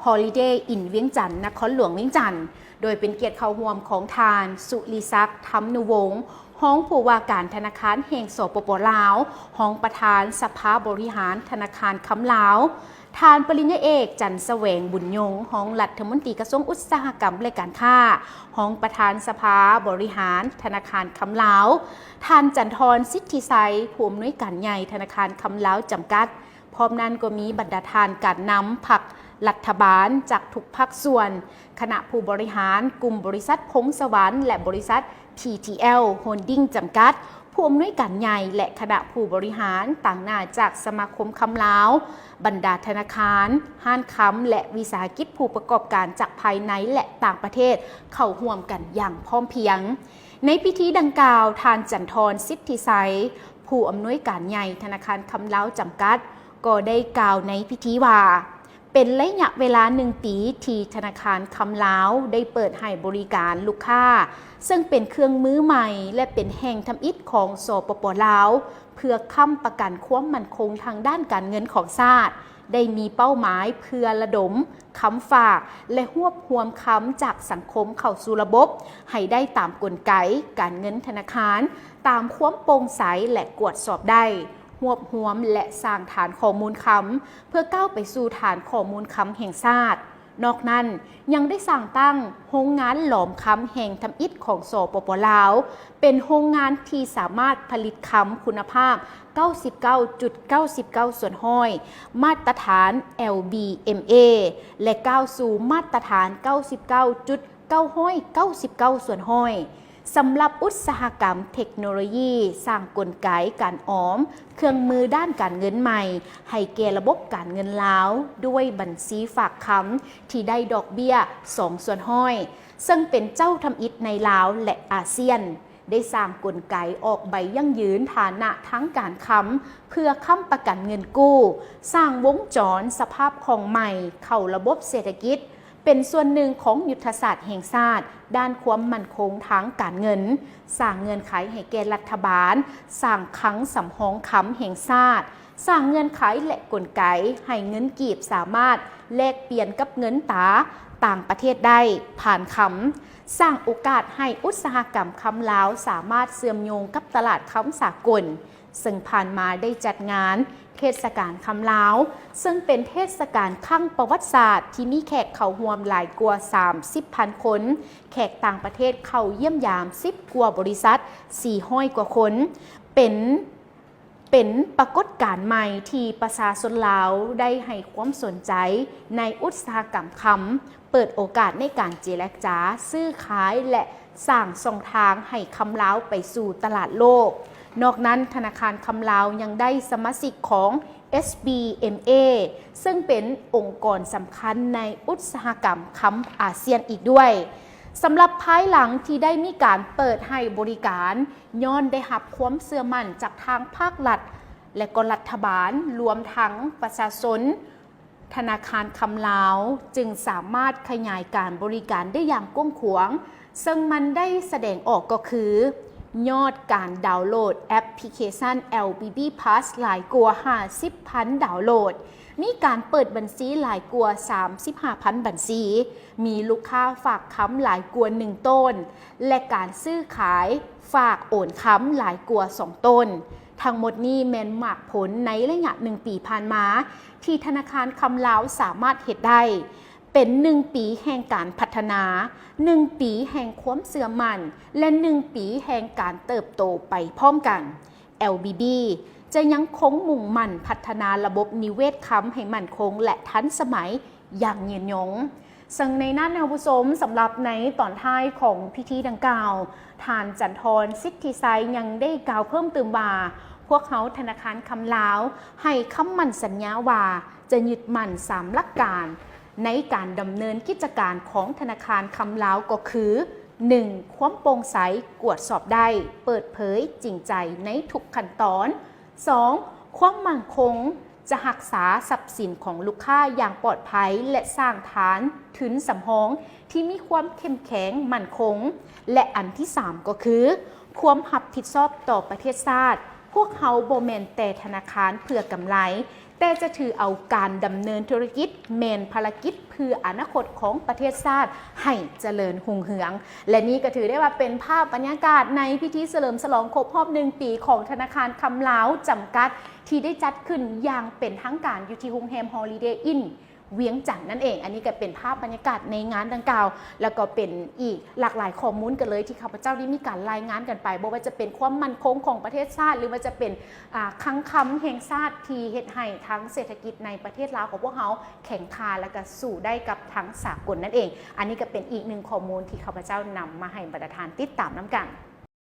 Holiday Inn เวียงจันทน์นครหลวงเวียงจันทน์โดยเป็นเกียรติเข้าร่วมของทานสุริศักดิ์ธรรมนุวงศ์ห้องผู้ว่าการธนาคารแห่งสปป.ลาวห้องประธานสภาบริหารธนาคารคำลาวทานปริญญาเอกจันทร์แสวงบุญยงห้องรัฐมนตรีกระทรวงอุตสาหกรรมและการค้าห้องประธานสภาบริหารธนาคารคำลาวทานจันทรสิทธิไซผู้อำนวยการใหญ่ธนาคารคำลาวจำกัดพร้อมนั้นก็มีบรรดาทานการนำพรรครัฐบาลจากทุกภาคส่วนคณะผู้บริหารกลุ่มบริษัทพงสวรรค์และบริษัท TTL Holding จำกัดผู้อำนวยการใหญ่และคณะผู้บริหารต่างหน้าจากสมาคมคำลาวบรรดาธนาคารห้างคำและวิสาหกิจผู้ประกอบการจากภายในและต่างประเทศเข้าร่วมกันอย่างพร้อมเพรียงในพิธีดังกล่าวทานจันทรสิทธิไซผู้อำนวยการใหญ่ธนาคารคำลาวจำกัดก็ได้กล่าวในพิธีว่าเป็นระยะเวลา1 ปีที่ธนาคารคำลาวได้เปิดให้บริการลูกค้าซึ่งเป็นเครื่องมือใหม่และเป็นแห่งทำอิฐของสปป.ลาวเพื่อค้ำประกันความมั่นคงทางด้านการเงินของชาติได้มีเป้าหมายเพื่อระดมค้ำฝากและรวบรวมค้ำจากสังคมเข้าสู่ระบบให้ได้ตามกลไกการเงินธนาคารตามความโปร่งใสและตรวจสอบได้รวบรวมและสร้างฐานข้อมูลค้ำเพื่อก้าวไปสู่ฐานข้อมูลค้ำแห่งชาตินอกนั้นยังได้สั่งตั้งโรงงานหลอมค้ำแห่งทำอิฐของสปป.ลาวเป็นโรงงานที่สามารถผลิตค้ำคุณภาพ 99.99 ส่วนห้อยมาตรฐาน LBMA และก้าวสู่มาตรฐาน 99.99 ส่วนห้อยสำหรับอุตสาหกรรมเทคโนโลยีสร้างกลไกการออมเครื่องมือด้านการเงินใหม่ให้แก่ระบบการเงินลาวด้วยบัญชีฝากค้ำที่ได้ดอกเบี้ย2 ส่วนห้อยซึ่งเป็นเจ้าทำอิฐในลาวและอาเซียนได้สร้างกลไกออกใบยั่งยืนฐานะทั้งการค้ำเพื่อค้ำประกันเงินกู้สร้างวงจรสภาพคล่องใหม่เข้าระบบเศรษฐกิจเป็นส่วนหนึ่งของยุทธศาสตร์แห่งชาติด้านความมั่นคงทางการเงินสร้างเงื่อนไขให้แก่รัฐบาลสร้างคลังสำรองค้ำแห่งชาติสร้างเงื่อนไขและกลไกให้เงินกีบสามารถแลกเปลี่ยนกับเงินต่างประเทศได้ผ่านค้ำสร้างโอกาสให้อุตสาหกรรมค้ำลาวสามารถเชื่อมโยงกับตลาดค้ำสากลซึ่งผ่านมาได้จัดงานเทศกาลคำลาวซึ่งเป็นเทศกาลครั้งประวัติศาสตร์ที่มีแขกเข้าร่วมหลายกว่า 30,000 คนแขกต่างประเทศเข้าเยี่ยมยาม10 กว่าบริษัท400 กว่าคนเป็นปรากฏการณ์ใหม่ที่ประชาชนลาวได้ให้ความสนใจในอุตสาหกรรมคำเปิดโอกาสในการเจรจาซื้อขายและสร้างช่องทางให้คำลาวไปสู่ตลาดโลกนอกนั้นธนาคารคำลาวยังได้สมาชิกของ SBMA ซึ่งเป็นองค์กรสำคัญในอุตสาหกรรมคำอาเซียนอีกด้วยสำหรับภายหลังที่ได้มีการเปิดให้บริการย้อนได้รับความเชื่อมั่นจากทางภาครัฐและก็รัฐบาลรวมทั้งประชาชนธนาคารคำลาวจึงสามารถขยายการบริการได้อย่างกว้างขวางซึ่งมันได้แสดงออกก็คือยอดการดาวน์โหลดแอปพลิเคชัน LBB Plus หลายกว่า 50,000 ดาวน์โหลดมีการเปิดบัญชีหลายกว่า 35,000 บัญชีมีลูกค้าฝากค้ำหลายกว่า1 ต้นและการซื้อขายฝากโอนค้ำหลายกว่า2 ต้นทั้งหมดนี้แม่นมากผลในระยะ1 ปีผ่านมาที่ธนาคารคำลาวสามารถเฮ็ดได้เป็น1 ปีแห่งการพัฒนา1 ปีแห่งความเชื่อมั่นและ1 ปีแห่งการเติบโตไปพร้อมกัน LBB จะยังคงมุ่งมั่นพัฒนาระบบนิเวศค้ำให้มั่นคงและทันสมัยอย่างยืนยงซึ่งในนั้นนะผู้ชมสำหรับในตอนท้ายของพิธีดังกล่าวทานจันทรสิทธิไซยังได้กล่าวเพิ่มเติมว่าพวกเขาธนาคารคำลาวให้คำมั่นสัญญาว่าจะยึดมั่น3 หลักการในการดำเนินกิจการของธนาคารคำลาวก็คือ 1. ความโปร่งใสตรวจสอบได้เปิดเผยจริงใจในทุกขั้นตอน 2. ความมั่นคงจะรักษาทรัพย์สินของลูกค้าอย่างปลอดภัยและสร้างฐานทุนสำรองที่มีความเข้มแข็งมั่นคงและอันที่ 3 ก็คือความรับผิดชอบต่อประเทศชาติพวกเขาบ่แม่นแต่ธนาคารเพื่อกำไร แต่จะถือเอาการดำเนินธุรกิจเมนภารกิจเพื่ออนาคตของประเทศชาติให้เจริญรุ่งเรืองและนี่ก็ถือได้ว่าเป็นภาพบรรยากาศในพิธีเฉลิมฉลองครบรอบ1 ปีของธนาคารคำลาวจำกัดที่ได้จัดขึ้นอย่างเป็นทางการอยู่ที่โรงแรมฮอลิเดย์อินเวียงจันทน์นั่นเองอันนี้ก็เป็นภาพบรรยากาศในงานดังกล่าวแล้วก็เป็นอีกหลากหลายข้อมูลกันเลยที่ข้าพเจ้าได้มีการรายงานกันไปบ่ว่าจะเป็นความมั่นคงของประเทศชาติหรือว่าจะเป็นคลังคำแห่งชาติที่เฮ็ดให้ทั้งเศรษฐกิจในประเทศลาวของพวกเขาแข่งขันและก็สู่ได้กับทั้งสากลนั่นเองอันนี้ก็เป็นอีกหนึ่งข้อมูลที่ข้าพเจ้านำมาให้บรรดาทานติดตามน้ำกัน